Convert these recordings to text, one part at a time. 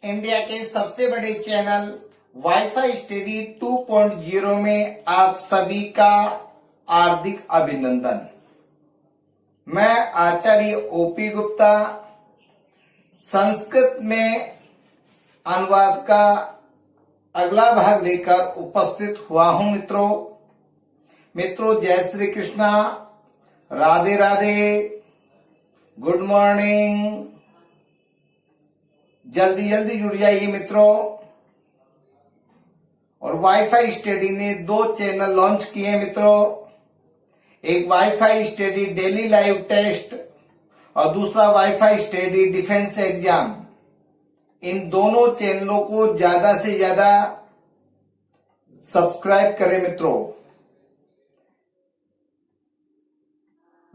India के सबसे बड़े चैनल वाईफाई स्टडी 2.0 में आप सभी का हार्दिक अभिनंदन। मैं आचार्य ओपी गुप्ता संस्कृत में अनुवाद का अगला भाग लेकर उपस्थित हुआ हूं। मित्रों जय श्री कृष्णा, राधे राधे, गुड मॉर्निंग। जल्दी जल्दी जुड़ जाइए मित्रों। और वाईफाई स्टडी ने 2 चैनल लॉन्च किए मित्रों, एक wifi study daily live test और दूसरा वाईफाई स्टडी डिफेंस एग्जाम। इन दोनों चैनलों को ज्यादा से ज्यादा सब्सक्राइब करें मित्रों।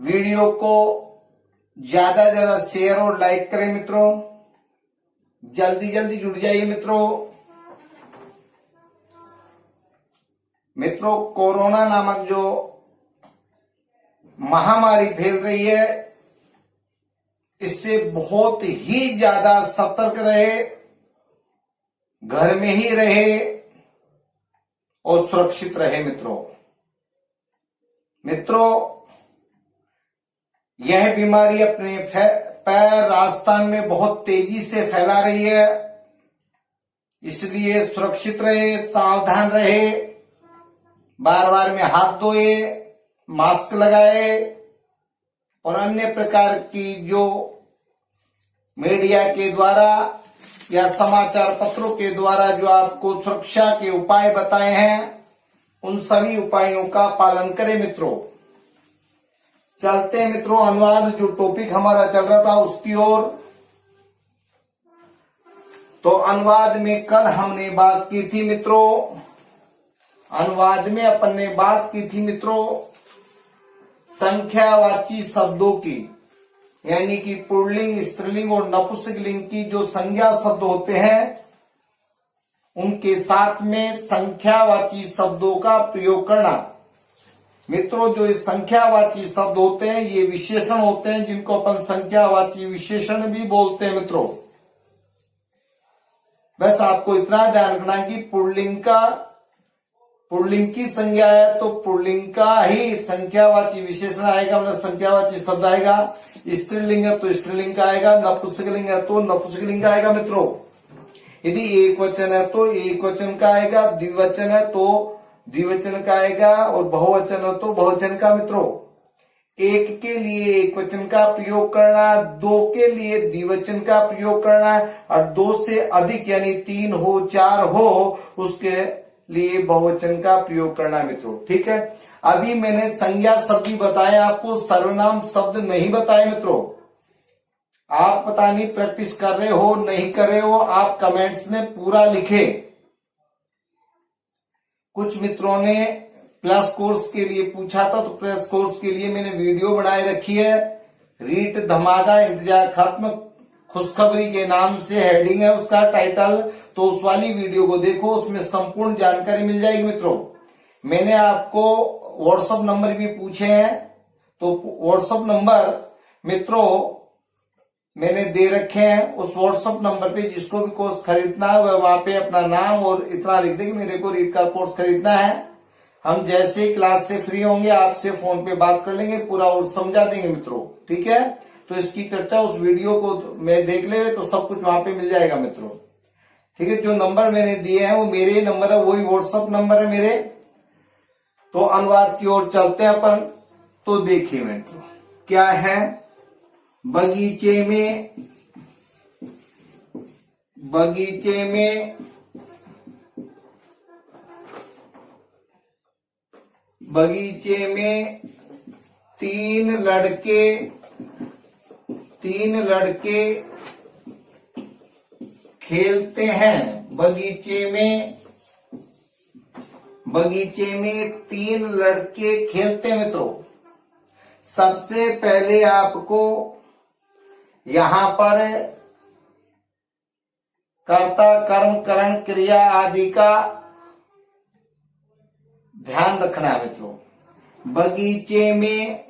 वीडियो को ज्यादा से ज्यादा शेयर और लाइक करें मित्रों। जल्दी जल्दी जुड़ जाइए मित्रों कोरोना नामक जो महामारी फैल रही है, इससे बहुत ही ज्यादा सतर्क रहे, घर में ही रहे और सुरक्षित रहे मित्रों यह बीमारी अपने पैर राजस्थान में बहुत तेजी से फैला रही है, इसलिए सुरक्षित रहे, सावधान रहे, बार बार में हाथ धोए, मास्क लगाए और अन्य प्रकार की जो मीडिया के द्वारा या समाचार पत्रों के द्वारा जो आपको सुरक्षा के उपाय बताए हैं, उन सभी उपायों का पालन करें मित्रों। चलते हैं मित्रों अनुवाद, जो टॉपिक हमारा चल रहा था उसकी ओर। तो अनुवाद में कल हमने बात की थी मित्रों, अनुवाद में अपन ने बात की थी मित्रों संख्यावाची शब्दों की, यानी कि पुल्लिंग, स्त्रीलिंग और नपुंसकलिंग की जो संज्ञा शब्द होते हैं उनके साथ में संख्यावाची शब्दों का प्रयोग करना। मित्रों जो इस संख्यावाची शब्द होते हैं ये विशेषण होते हैं, जिनको अपन संख्यावाची विशेषण भी बोलते हैं मित्रों। बस आपको इतना ध्यान रखना कि पुल्लिंग की संज्ञा है तो पुल्लिंग का ही संख्यावाची विशेषण आएगा, मतलब संख्यावाची शब्द आएगा। स्त्रीलिंग है तो स्त्रीलिंग का आएगा, नपुंसकलिंग है तो नपुंसकलिंग का आएगा मित्रों। यदि एक वचन है तो एक वचन का आएगा, द्विवचन है तो द्विवचन का आएगा और बहुवचन हो तो बहुवचन का मित्रों। एक के लिए एक वचन का प्रयोग करना, 2 के लिए द्विवचन का प्रयोग करना और 2 से अधिक यानी 3 हो, 4 हो उसके लिए बहुवचन का प्रयोग करना मित्रों। ठीक है, अभी मैंने संज्ञा शब्द ही बताया, आपको सर्वनाम शब्द नहीं बताए मित्रों। आप पता नहीं प्रैक्टिस कर रहे हो नहीं कर रहे हो, आप कमेंट्स में पूरा लिखे। कुछ मित्रों ने प्लस कोर्स के लिए पूछा था, तो प्लस कोर्स के लिए मैंने वीडियो बनाए रखी है, रीट धमाका इंतजार खत्म खुशखबरी के नाम से हेडिंग है उसका टाइटल। तो उस वाली वीडियो को देखो, उसमें संपूर्ण जानकारी मिल जाएगी मित्रों। मैंने आपको व्हाट्सएप नंबर भी पूछे हैं, तो व्हाट्सएप नंबर मित्रों मैंने दे रखे हैं। उस व्हाट्सएप नंबर पे जिसको भी कोर्स खरीदना है वह वहां पे अपना नाम और इतना लिख दे कि मेरे को रीड का कोर्स खरीदना है। हम जैसे ही क्लास से फ्री होंगे आपसे फोन पे बात कर लेंगे, पूरा और समझा देंगे मित्रों। ठीक है, तो इसकी चर्चा उस वीडियो को मैं देख ले तो सब कुछ वहां पे मिल जाएगा मित्रों। ठीक है, जो नंबर मैंने दिए हैं वो मेरे नंबर है, वही व्हाट्सएप नंबर है मेरे। तो अनुवाद की ओर चलते हैं अपन। तो देखिए मित्रों क्या है, बगीचे में 3 लड़के खेलते हैं। बगीचे में 3 लड़के खेलते हैं मित्रों। सबसे पहले आपको यहां पर कर्ता, कर्म, करण, क्रिया आदि का ध्यान रखना है मित्रों। बगीचे में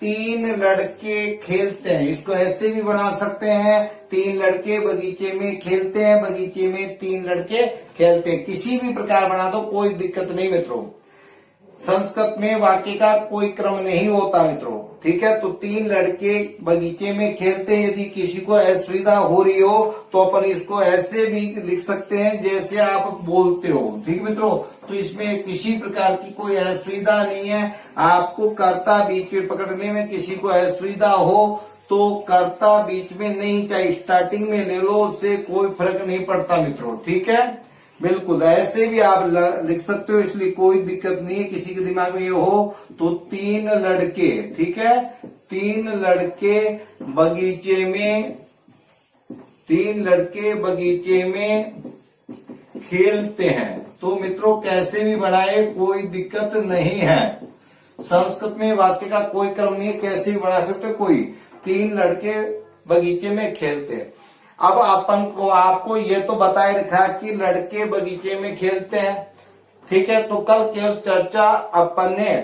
तीन लड़के खेलते हैं, इसको ऐसे भी बना सकते हैं, तीन लड़के बगीचे में खेलते हैं, बगीचे में तीन लड़के खेलते हैं, किसी भी प्रकार बना दो, कोई दिक्कत नहीं मित्रों। संस्कृत में वाक्य का कोई क्रम नहीं होता मित्रों, ठीक है। तो तीन लड़के बगीचे में खेलते हैं, यदि किसी को असुविधा हो रही हो तो अपन इसको ऐसे भी लिख सकते हैं जैसे आप बोलते हो, ठीक मित्रों। तो इसमें किसी प्रकार की कोई असुविधा नहीं है, आपको कर्ता बीच में पकड़ने में किसी को असुविधा हो तो कर्ता बीच में नहीं, चाहे स्टार्टिंग में ले लो, उससे कोई फर्क नहीं पड़ता मित्रों, ठीक है। बिल्कुल ऐसे भी आप लिख सकते हो, इसलिए कोई दिक्कत नहीं है। किसी के दिमाग में ये हो तो तीन लड़के, ठीक है, तीन लड़के बगीचे में, तीन लड़के बगीचे में खेलते हैं। तो मित्रों कैसे भी बनाए कोई दिक्कत नहीं है, संस्कृत में वाक्य का कोई क्रम नहीं है, कैसे भी बना सकते हो कोई। तीन लड़के बगीचे में खेलते हैं। अब अपन को आपको ये तो बताए रखा कि लड़के बगीचे में खेलते हैं, ठीक है। तो कल केवल चर्चा अपन ने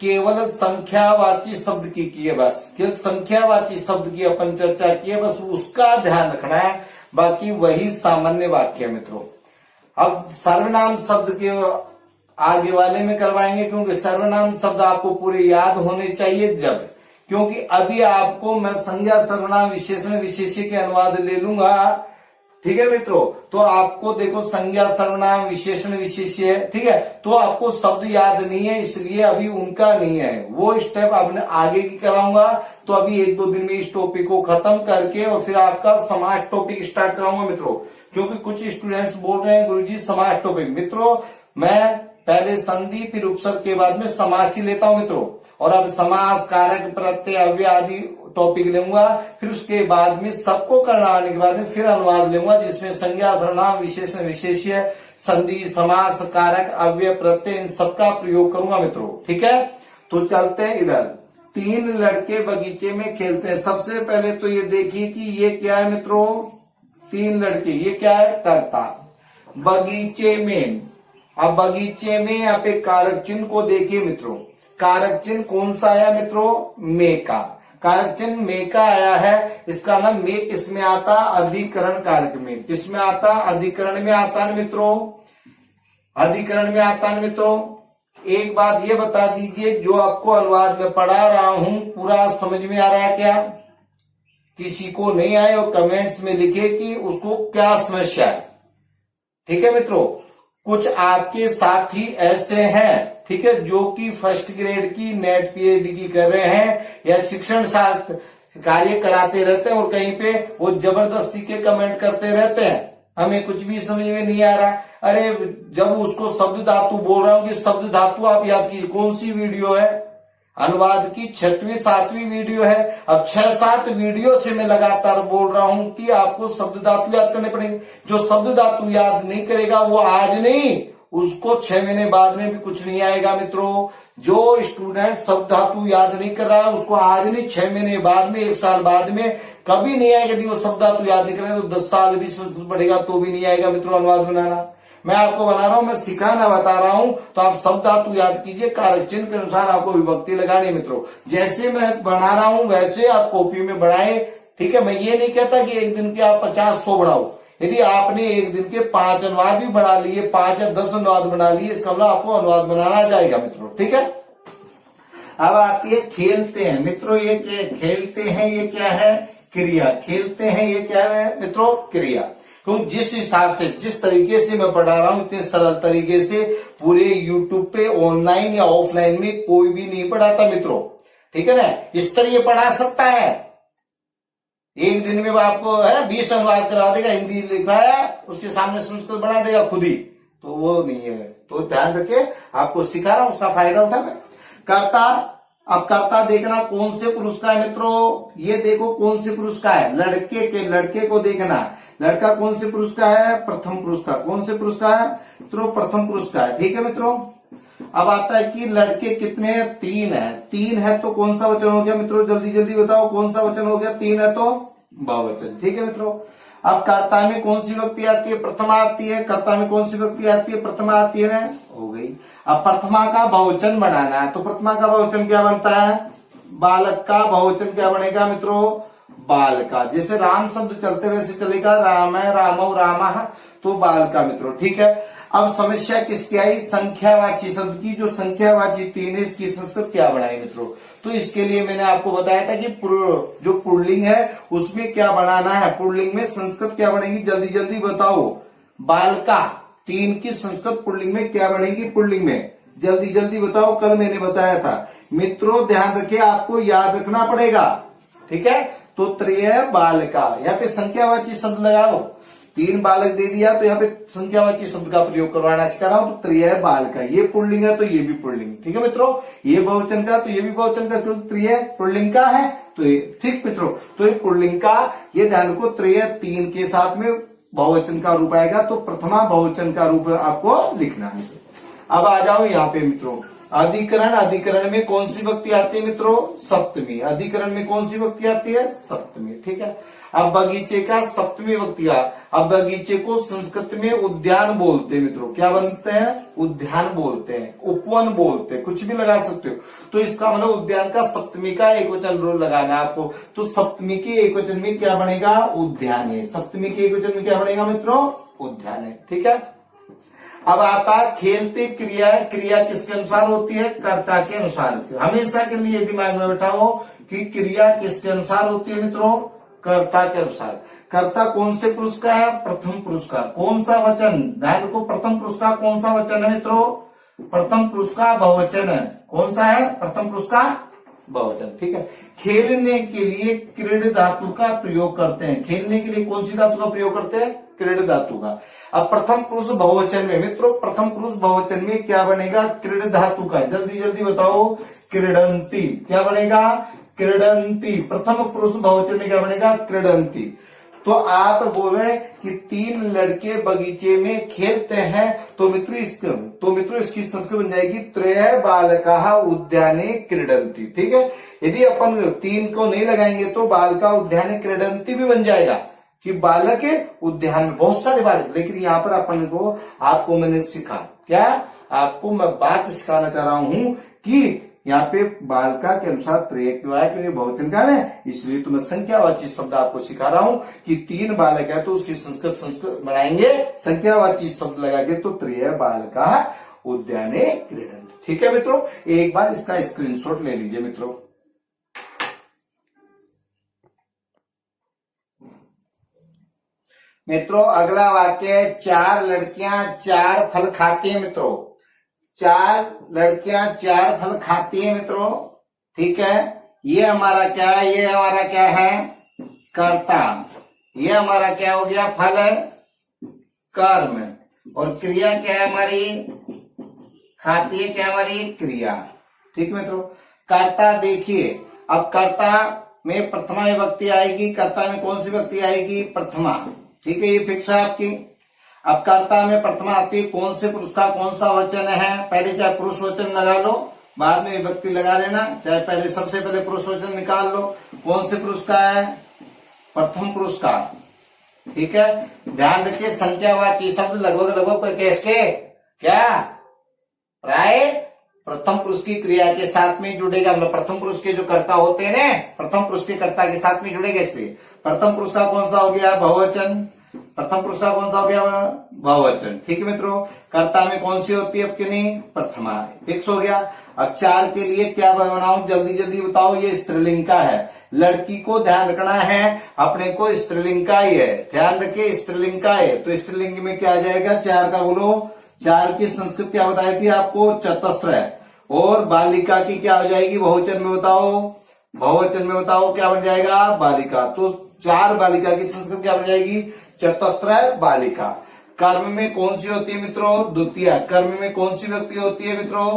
केवल संख्यावाची शब्द की है, बस केवल संख्यावाची शब्द की अपन चर्चा की है, बस उसका ध्यान रखना है, बाकी वही सामान्य वाक्य है मित्रों। अब सर्वनाम शब्द के आगे वाले में करवाएंगे, क्योंकि सर्वनाम शब्द आपको पूरे याद होने चाहिए जब, क्योंकि अभी आपको मैं संज्ञा सर्वनाम विशेषण विशेष्य के अनुवाद ले लूंगा, ठीक है मित्रों। तो आपको देखो संज्ञा सर्वनाम विशेषण विशेष्य है, ठीक है, तो आपको शब्द याद नहीं है, इसलिए अभी उनका नहीं है, वो स्टेप आपने आगे की कराऊंगा। तो अभी एक दो दिन में इस टॉपिक को खत्म करके और फिर आपका समाज टॉपिक स्टार्ट कराऊंगा मित्रों, क्योंकि कुछ स्टूडेंट्स बोल रहे हैं गुरुजी समाज टॉपिक। मित्रों मैं पहले संधि फिर उपसर्ग के बाद में समास ही लेता हूं मित्रों, और अब समास कारक प्रत्यय अव्यय आदि टॉपिक लूंगा, फिर उसके बाद में सबको करना आने के बाद में फिर अनुवाद लूंगा, जिसमें संज्ञा सर्वनाम विशेषण विशेष्य संधि समास कारक अव्यय प्रत्यय इन सबका प्रयोग करूंगा मित्रों, ठीक है। तो चलते हैं इधर, तीन लड़के बगीचे में खेलते हैं। सबसे पहले तो ये देखिए कि ये क्या है मित्रों, तीन लड़के, ये क्या है कर्ता, बगीचे में। अब बगीचे में आप एक कारक चिन्ह को देखिए मित्रों, कारक चिन्ह कौन सा आया मित्रों, मे का, कारक चिन्ह मे का आया है। इसका नाम मे किसमें आता, अधिकरण कारक में, किसमें आता, अधिकरण में आता है मित्रों, अधिकरण में आता है मित्रों। एक बात ये बता दीजिए, जो आपको अनुवाद में पढ़ा रहा हूं पूरा समझ में आ रहा है क्या, किसी को नहीं आए और कमेंट्स में लिखे कि उसको क्या समस्या है, ठीक है मित्रों। कुछ आपके साथी ऐसे हैं, ठीक है, जो कि फर्स्ट ग्रेड की नेट पीएचडी की कर रहे हैं या शिक्षण साथ कार्य कराते रहते हैं, और कहीं पे वो जबरदस्ती के कमेंट करते रहते हैं, हमें कुछ भी समझ में नहीं आ रहा। अरे जब उसको शब्द धातु बोल रहा हूं कि शब्द धातु आप याद कीजिए, कौन सी वीडियो है, अनुवाद की 6वीं 7वीं वीडियो है। अब 6-7 वीडियो से मैं लगातार बोल रहा हूं कि आपको शब्द धातु याद करने पड़ेंगे। जो शब्द धातु याद नहीं करेगा वो आज नहीं, उसको 6 महीने बाद में भी कुछ नहीं आएगा मित्रों। जो स्टूडेंट शब्द धातु याद नहीं कर रहा है उसको आज नहीं, 6 महीने बाद में, 1 साल बाद में कभी नहीं आएगा। यदि वो शब्द धातु याद नहीं करेगा तो 10 साल भी पढ़ेगा तो भी नहीं आएगा मित्रों अनुवाद बनाना। मैं आपको बना रहा हूं, मैं सिखाना बता रहा हूं, तो आप शब्द धातु याद कीजिए, कारक चिन्ह के अनुसार आपको विभक्ति लगानी मित्रों। जैसे मैं बना रहा हूं वैसे आप कॉपी में बढ़ाए, ठीक है। मैं ये नहीं कहता कि एक दिन के आप 50-100 बढ़ाओ। यदि आपने एक दिन के 5 अनुवाद भी बना लिए, 5 या 10 अनुवाद बना लिए, इसका मतलब आपको अनुवाद बनाना जाएगा मित्रों, ठीक है। अब आती है खेलते हैं मित्रों, ये क्या खेलते हैं, ये क्या है, क्रिया। खेलते हैं ये क्या है मित्रों, क्रिया। तो जिस हिसाब से, जिस तरीके से मैं पढ़ा रहा हूं, इतने सरल तरीके से पूरे यूट्यूब पे ऑनलाइन या ऑफलाइन में कोई भी नहीं पढ़ाता मित्रों, ठीक है ना। इस तरह ये पढ़ा सकता है, एक दिन में आपको है 20 अनुवाद करा देगा, हिंदी लिखा है उसके सामने संस्कृत बना देगा खुद ही, तो वो नहीं है। तो ध्यान रखे, आपको सिखा रहा हूं, उसका फायदा उठाना। कर्ता, अब कर्ता देखना कौन से पुरुष का है मित्रों, ये देखो कौन से पुरुष का है, लड़के को देखना, लड़का कौन से पुरुष का है, प्रथम पुरुष का। कौन से पुरुष का है मित्रों, प्रथम पुरुष का है, ठीक है मित्रों। अब आता है कि लड़के कितने हैं, 3 है। 3 है तो कौन सा वचन हो गया मित्रों, जल्दी जल्दी बताओ कौन सा वचन हो गया, 3 है तो बहुवचन, ठीक है मित्रों। अब कर्ता में कौन सी विभक्ति आती है, प्रथमा आती है। कर्ता में कौन सी विभक्ति आती है, प्रथमा आती है, हो गई। अब प्रथमा का बहुवचन बनाना है, तो प्रथमा का बहुवचन क्या बनता है, बालक का बहुवचन क्या बनेगा मित्रों, बालका। जैसे राम शब्द चलते वैसे चलेगा, राम है, रामो, रामा, तो बालका मित्रों। ठीक है, अब समस्या किसकी आई, संख्यावाची शब्द की। जो संख्यावाची तीन है इसकी संस्कृत क्या बनाए मित्रों। तो इसके लिए मैंने आपको बताया था कि जो पुल्लिंग है उसमें क्या बनाना है, पुल्लिंग में संस्कृत क्या बनेगी, जल्दी जल्दी बताओ। बालका तीन की संस्कृत पुल्लिंग में क्या बनेगी, पुल्लिंग में जल्दी जल्दी बताओ, कल मैंने बताया था मित्रों। ध्यान रखिए, आपको याद रखना पड़ेगा। ठीक है, तो त्रय बालका, यहाँ पे संख्यावाची शब्द लगाओ। तीन बालक दे दिया तो यहाँ पे संख्यावाची शब्द का प्रयोग करवाना सिखा रहा हूं। तो त्रय बालका, ये पुल्लिंग है तो ये भी पुल्लिंग। ठीक है मित्रों, ये बहुवचन का तो ये भी बहुवचन का, क्योंकि त्रय पुल्लिंग का है तो ये। ठीक मित्रों, तो ये पुल्लिंग का, ये ध्यान को त्रय तीन के साथ में बहुवचन का रूप आएगा, तो प्रथमा बहुवचन का रूप आपको लिखना है। अब आ जाओ यहाँ पे मित्रों, अधिकरण। अधिकरण में कौन सी विभक्ति आती है मित्रों, सप्तमी। अधिकरण में कौन सी विभक्ति आती है, सप्तमी। ठीक है, अब बगीचे का सप्तमी विभक्ति। अब बगीचे को संस्कृत में उद्यान बोलते हैं मित्रों। क्या बनते हैं, उद्यान बोलते हैं, उपवन बोलते हैं, कुछ भी लगा सकते हो। तो इसका मतलब उद्यान का सप्तमी का एक वचन लगाना है आपको। तो सप्तमी के एक वचन में क्या बनेगा, उद्यान है। सप्तमी के एक वचन में क्या बनेगा मित्रों, उद्यान है। ठीक है, अब आता खेलते क्रिया। क्रिया किसके अनुसार होती है, कर्ता के अनुसार। हमेशा के लिए दिमाग में बैठाओ कि क्रिया किसके अनुसार होती है मित्रों, कर्ता के अनुसार। कर्ता कौन से पुरुष का है, प्रथम पुरुष का। कौन सा वचन, ध्यान रखो, प्रथम पुरुष का कौन सा वचन है मित्रों, प्रथम पुरुष का बहुवचन है। कौन सा है, प्रथम पुरुष का बहुवचन। ठीक है, खेलने के लिए क्रीड धातु का प्रयोग करते हैं। खेलने के लिए कौन सी धातु का प्रयोग करते हैं, क्रीड धातु का। अब प्रथम पुरुष बहुवचन में मित्रों, प्रथम पुरुष बहुवचन में क्या बनेगा, क्रीड धातु का। जल्दी जल्दी बताओ, क्रीडंती। क्या बनेगा, क्रीडंती। प्रथम पुरुष बहुवचन में क्या बनेगा, क्रीडंती। तो आप बोल रहे हैं कि तीन लड़के बगीचे में खेलते हैं, तो मित्रों इसकी संस्कृत बन जाएगी त्रय बालका उद्याने क्रीडंती। ठीक है, यदि अपन तीन को नहीं लगाएंगे तो बालका उद्याने क्रीडंती भी बन जाएगा, कि बालक उद्यान में बहुत सारे बालक। लेकिन यहाँ पर अपन को, आपको मैंने सिखा क्या, आपको मैं बात सिखाना चाह रहा हूं कि यहाँ पे बालका के अनुसार त्रय क्यों आया, क्योंकि बहुवचन का है, इसलिए तो मैं संख्यावाची शब्द आपको सिखा रहा हूं कि तीन बालक है तो उसकी संस्कृत बनाएंगे, संख्यावाची शब्द लगा के, तो त्रय बालका उद्याने क्रीडंती। ठीक है मित्रों, एक बार इसका स्क्रीनशॉट ले लीजिए मित्रों। मित्रों अगला वाक्य, चार लड़कियां चार फल खाती हैं मित्रों। चार लड़कियां चार फल खाती हैं मित्रों। ठीक है, ये हमारा क्या है, ये हमारा क्या है, कर्ता। ये हमारा क्या हो गया, फल है, कर्म। और क्रिया क्या है हमारी, खाती है क्या हमारी, क्रिया। ठीक मित्रों, कर्ता देखिए, अब कर्ता में प्रथमा विभक्ति आएगी। कर्ता में कौन सी विभक्ति आएगी, प्रथमा। ठीक है, ये फिक्स है आपकी। अब कर्ता में प्रथमा आती है, कौन से पुरुष का कौन सा वचन है। पहले चाहे पुरुष वचन लगा लो, बाद में विभक्ति लगा लेना, चाहे पहले सबसे पहले पुरुष वचन निकाल लो। कौन से पुरुष का है, प्रथम पुरुष का। ठीक है, ध्यान रखिए, संख्यावाची शब्द लगभग किसके, क्या, प्राय प्रथम पुरुष की क्रिया के साथ में जुड़ेगा। मतलब प्रथम पुरुष के जो कर्ता होते हैं ना, प्रथम पुरुष के कर्ता के साथ में जुड़ेगा। इसलिए प्रथम पुरुष का कौन सा हो गया, बहुवचन। प्रथम पुरुष का कौन सा हो गया, बहुवचन। ठीक है मित्रों, कर्ता में कौन सी होती है आपके नहीं, प्रथमा। फिक्स हो गया। अब चार के लिए क्या बनाऊं, जल्दी जल्दी बताओ। ये स्त्रीलिंग का है, लड़की को ध्यान रखना है, अपने को स्त्रीलिंग का ही है, ध्यान रखिए स्त्रीलिंग का है। तो स्त्रीलिंग में क्या आ जाएगा, चार का बोलो। चार की संस्कृत क्या बताई थी आपको, चतस्र है। और बालिका की क्या हो जाएगी, बहुवचन में बताओ। बहुवचन में बताओ क्या बन जाएगा, बालिका। तो चार बालिका की संस्कृत क्या बन जाएगी, चतस्र बालिका। कर्म में कौन सी होती है मित्रों, द्वितीया। कर्म में कौन सी व्यक्ति होती है मित्रों,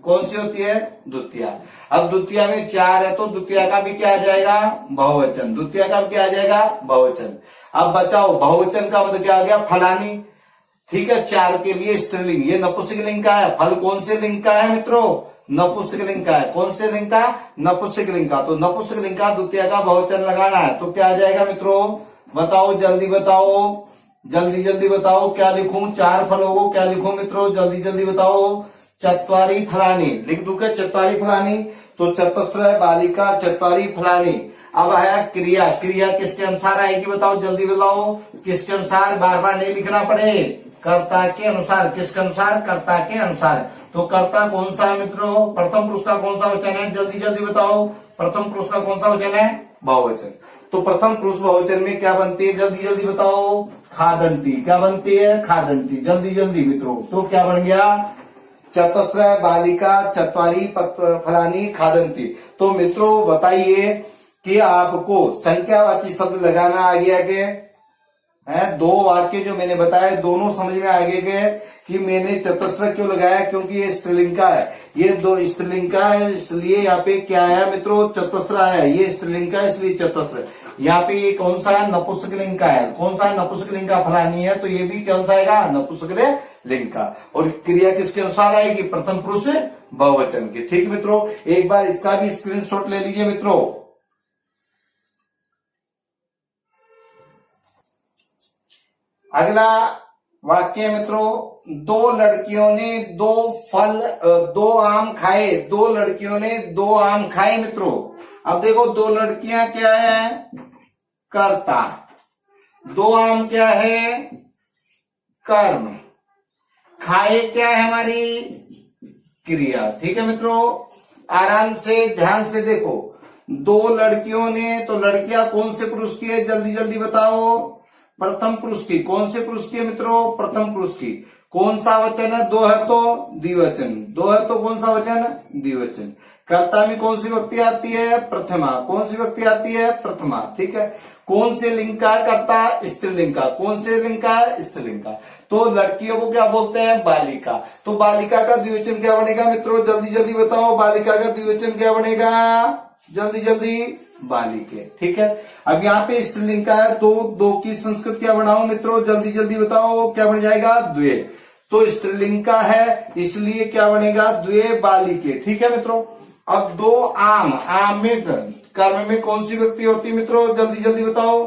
कौन सी होती है, द्वितीया। अब द्वितीया में चार है तो द्वितीया का भी क्या आ जाएगा, बहुवचन। द्वितीया का भी क्या आ जाएगा, बहुवचन। अब बचाओ, बहुवचन का मतलब क्या आ गया, फलानी। ठीक है, चार के लिए स्त्रीलिंग, ये नपुंसकलिंग का है। फल कौन से लिंग का है मित्रों, नपुंसकलिंग का है। कौन से लिंग का, नपुंसकलिंग का। तो नपुंसकलिंग का द्वितीय का बहुवचन लगाना है, तो क्या आ जाएगा मित्रों, बताओ, जल्दी बताओ, जल्दी जल्दी बताओ। क्या लिखूं, चार फलों को क्या लिखूं मित्रों, जल्दी जल्दी बताओ। चत्वारी फलानी, लिख दूं क्या चत्वारी फलानी, तो चतस्र बालिका चत्वारी फलानी। अब आया क्रिया, क्रिया किसके अनुसार आएगी बताओ, जल्दी बताओ किसके अनुसार, बार बार नहीं लिखना पड़े, कर्ता के अनुसार। किसके अनुसार, कर्ता के अनुसार। तो कर्ता कौन सा है मित्रों, प्रथम पुरुष का कौन सा वचन है, जल्दी जल्दी बताओ, प्रथम पुरुष का कौन सा वचन है, बहुवचन। तो प्रथम पुरुष बहुवचन में क्या बनती है, जल्दी जल्दी बताओ, खादंती। क्या बनती है, खादंती, जल्दी जल्दी मित्रों। तो क्या बन गया, चतस्र बालिका चत्वारी फलानी खादंती। तो मित्रों बताइए कि आपको संख्यावाची शब्द लगाना आ गया के है, दो वाक्य जो मैंने बताए दोनों समझ में आ गए कि मैंने चतस्र क्यों लगाया, क्योंकि ये स्त्रीलिंग का है, ये दो स्त्रीलिंग का है, इसलिए यहाँ पे क्या आया मित्रों, चतस्र आया। ये स्त्रीलिंग का है इसलिए चतस्र। यहाँ पे ये कौन सा है, नपुंसकलिंग का है। कौन सा है, नपुंसकलिंग का फलानी है, तो ये भी कौन सा आएगा, नपुंसकलिंग का। और क्रिया किसके अनुसार आएगी, प्रथम पुरुष बहुवचन के। ठीक मित्रों, एक बार इसका भी स्क्रीनशॉट ले लीजिए मित्रों। अगला वाक्य मित्रों, दो लड़कियों ने दो आम खाए, दो लड़कियों ने दो आम खाए मित्रों। अब देखो दो लड़कियां क्या है, कर्ता, दो आम क्या है, कर्म, खाए क्या है हमारी क्रिया। ठीक है मित्रों, आराम से ध्यान से देखो, दो लड़कियों ने, तो लड़कियां कौन से पुरुष की है, जल्दी जल्दी बताओ, प्रथम पुरुष की। कौन से पुरुष की है मित्रों, प्रथम पुरुष की। कौन सा वचन है, दो है तो द्विवचन, दो है तो कौन सा वचन, द्विवचन। कर्ता में कौन सी व्यक्ति आती है, प्रथमा। कौन सी व्यक्ति आती है, प्रथमा। ठीक है, कौन से लिंग का कर्ता, स्त्रीलिंग का। कौन से लिंग का, स्त्रीलिंग का। तो लड़कियों को क्या बोलते हैं, बालिका। तो बालिका का द्विवचन क्या बनेगा मित्रों, जल्दी जल्दी बताओ, बालिका का द्विवचन क्या बनेगा, जल्दी जल्दी, बालिके। ठीक है, अब यहाँ पे स्त्रीलिंग का है, तो दो की संस्कृत क्या बनाओ मित्रों, जल्दी जल्दी बताओ, क्या बन जाएगा, द्वे। तो स्त्रीलिंग का है इसलिए क्या बनेगा, द्वे बालिके। ठीक है मित्रों, अब दो आम, आम में कर्म में कौन सी व्यक्ति होती है मित्रों, जल्दी जल्दी बताओ,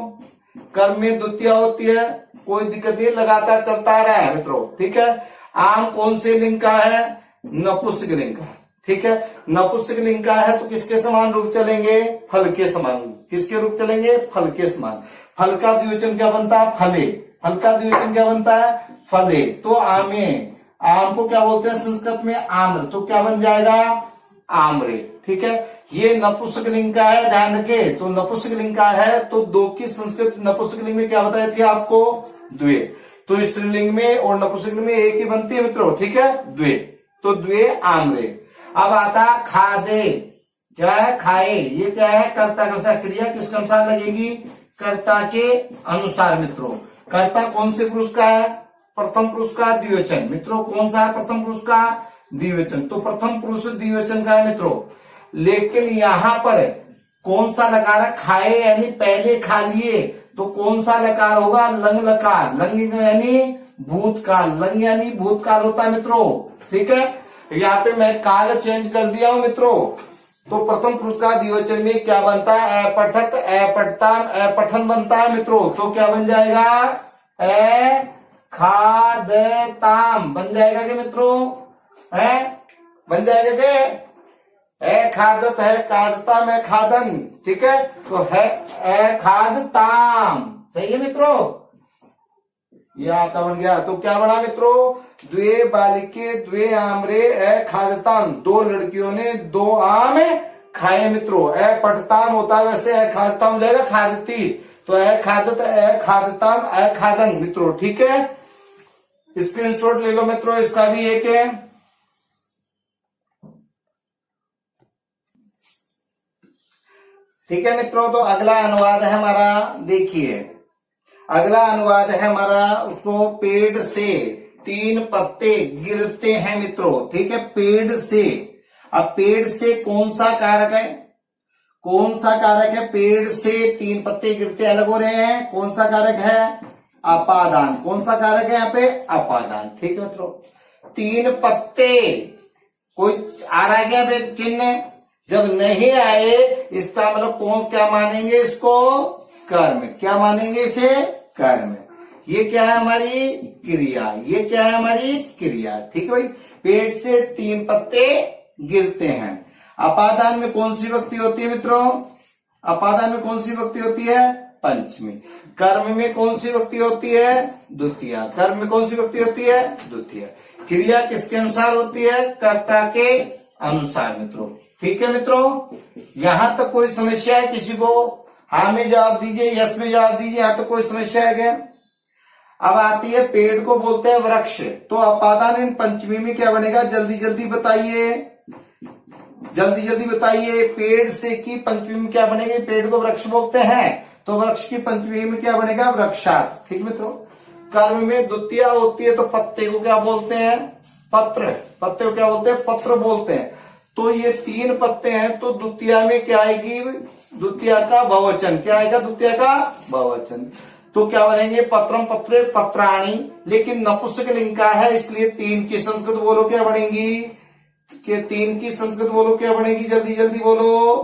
कर्म में द्वितीय होती है, कोई दिक्कत नहीं, लगातार चलता आ रहा है मित्रों। ठीक है, आम कौन से लिंग का है, नपुंसकलिंग का। ठीक है, नपुंसकलिंग का है तो किसके समान रूप चलेंगे, फल के समान। किसके रूप चलेंगे, फल के समान। फल का द्विवचन क्या बनता है, फले। फल का द्विवचन क्या बनता है, फले। तो आमे, आम को क्या बोलते हैं संस्कृत में, आम्र। तो क्या बन जाएगा, आम्रे। ठीक है, ये नपुंसकलिंग का है, ध्यान रखे। तो नपुंसकलिंग का है तो दो की संस्कृत नपुंसकलिंग में क्या बताई थी आपको, द्वे। तो स्त्रीलिंग में और नपुंसकलिंग में एक ही बनती है मित्रों। ठीक है, द्वे। तो द्वे आम्रे। अब आता खादे, क्या है, खाए। ये क्या है, कर्ता के अनुसार। क्रिया किसके अनुसार लगेगी, कर्ता के अनुसार मित्रों। कर्ता कौन से पुरुष का है, प्रथम पुरुष का द्विवचन मित्रों। कौन सा है, प्रथम पुरुष का द्विवचन। तो प्रथम पुरुष द्विवचन का है मित्रों। लेकिन यहां पर कौन सा लकार है, खाए यानी पहले खा लिए, तो कौन सा लकार होगा, लंग लकार। लंग यानी भूतकाल, लंग यानी भूतकाल होता है मित्रों। ठीक है, यहाँ पे मैं काल चेंज कर दिया हूं मित्रों। तो प्रथम पुरुष का द्विवचन में क्या बनता है, अपठक, अपठताम, अपठन बनता है मित्रों। तो क्या बन जाएगा, ए खादताम बन जाएगा क्या मित्रों, है बन जाएगा क्या, ए खादत है, खादताम है, खादन। ठीक है, तो है ए खादताम, सही है मित्रों, ये आपका बन गया। तो क्या बना मित्रों, द्वे बालिके द्वे आम्रे ए खादताम। दो लड़कियों ने दो आम खाए मित्रों। ए पठताम होता है वैसे ए खादताम हो जाएगा, खादती। तो ए खादत, ए खादताम, ए खादन मित्रों। ठीक है, स्क्रीनशॉट ले लो मित्रों, इसका भी एक है। ठीक है मित्रों, तो अगला अनुवाद है हमारा, देखिए अगला अनुवाद है हमारा, उसको पेड़ से 3 पत्ते गिरते हैं मित्रों। ठीक है, पेड़ से। अब पेड़ से कौन सा कारक है, कौन सा कारक है, पेड़ से 3 पत्ते गिरते अलग हो रहे हैं, कौन सा कारक है, अपादान। कौन सा कारक है यहाँ पे, अपादान। ठीक है मित्रों, 3 पत्ते, कोई आ रहा है क्या चिन्ह, जब नहीं आए इसका मतलब कौन क्या मानेंगे इसको, कर्म। क्या मानेंगे इसे, कर्म। ये क्या है हमारी क्रिया, ये क्या है हमारी क्रिया। ठीक है भाई, पेड़ से 3 पत्ते गिरते हैं। अपादान में कौन सी विभक्ति होती है मित्रों? अपादान में कौन सी विभक्ति होती है? पंचमी। कर्म में कौन सी विभक्ति होती है? द्वितीय। कर्म में कौन सी विभक्ति होती है? द्वितीय। क्रिया किसके अनुसार होती है? कर्ता के अनुसार मित्रों। ठीक है मित्रों, यहां तक कोई समस्या है किसी को? हाँ में जवाब दीजिए, यस में जवाब दीजिए। यहां तक कोई समस्या है क्या? अब आती है पेड़ को बोलते हैं वृक्ष, तो अपादान इन पंचमी में क्या बनेगा? जल्दी जल्दी बताइए, जल्दी जल्दी बताइए। पेड़ से की पंचमी में क्या बनेगा? पेड़ को वृक्ष बोलते हैं, तो वृक्ष की पंचमी में क्या बनेगा? वृक्षात। ठीक मित्रों। कर्म में द्वितीय होती है, तो पत्ते को क्या बोलते हैं? पत्र। पत्ते को क्या बोलते हैं? पत्र बोलते हैं। तो ये 3 पत्ते हैं, तो द्वितीय में क्या आएगी? द्वितीय का बहुवचन। क्या आएगा? द्वितीय का बहुवचन। तो क्या बनेंगे? पत्रम, पत्रे, पत्राणी। लेकिन नपुंसकलिंग का है, इसलिए 3 की संस्कृत बोलो क्या बनेगी? कि 3 की संस्कृत बोलो क्या बनेगी? जल्दी जल्दी बोलो।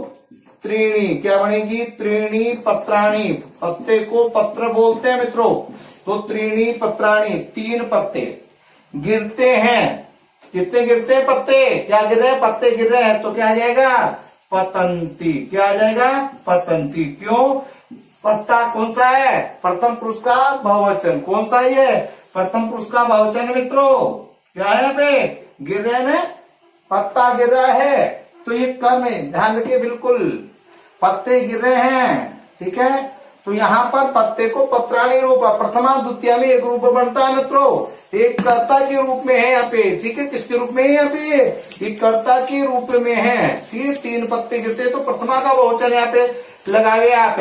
त्रीणी। क्या बनेगी? त्रीणी पत्राणी। पत्ते को पत्र बोलते हैं मित्रों, तो त्रीणी पत्राणी। 3 पत्ते गिरते हैं। कितने गिरते हैं पत्ते? क्या गिर रहे हैं? पत्ते गिर रहे हैं, तो क्या आ जाएगा? पतंती। क्या आ जाएगा? पतंती। क्यों? पत्ता कौन सा है? प्रथम पुरुष का बहुवचन। कौन सा है? प्रथम पुरुष का बहुवचन है मित्रों। क्या है यहाँ पे? गिर रहे हैं, पत्ता गिर रहा है, तो ये कर्म है, ध्यान रखिए बिल्कुल। पत्ते गिर रहे हैं, ठीक है। तो यहाँ पर पत्ते को पत्राणी रूप, प्रथमा द्वितीय में एक रूप बनता है मित्रों। एक कर्ता के रूप में है यहाँ पे, ठीक है। किसके रूप में है यहाँ पे? ये कर्ता के रूप में है, ठीक है। 3 पत्ते गिरते हैं, तो प्रथमा का बहुवचन यहाँ पे लगावे आप,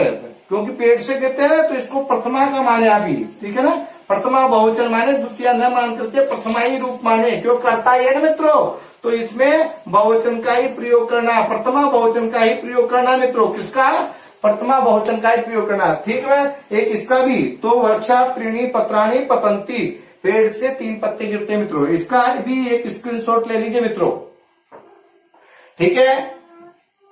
क्योंकि पेड़ से गिरते हैं तो इसको प्रथमा का माने अभी, ठीक है ना। प्रथमा बहुवचन माने, द्वितीय न मान करके प्रथमा ही रूप माने, क्यों? कर्ता ही है ना मित्रों, तो इसमें बहुवचन का ही प्रयोग करना, प्रथमा बहुवचन का ही प्रयोग करना मित्रों। किसका? प्रथमा बहुवचन का ही प्रयोग करना, ठीक है। एक इसका भी, तो वर्षा त्रीणी पत्राणी पतंती, पेड़ से 3 पत्ते गिरते हैं मित्रों। इसका भी एक स्क्रीनशॉट ले लीजिए मित्रों, ठीक है।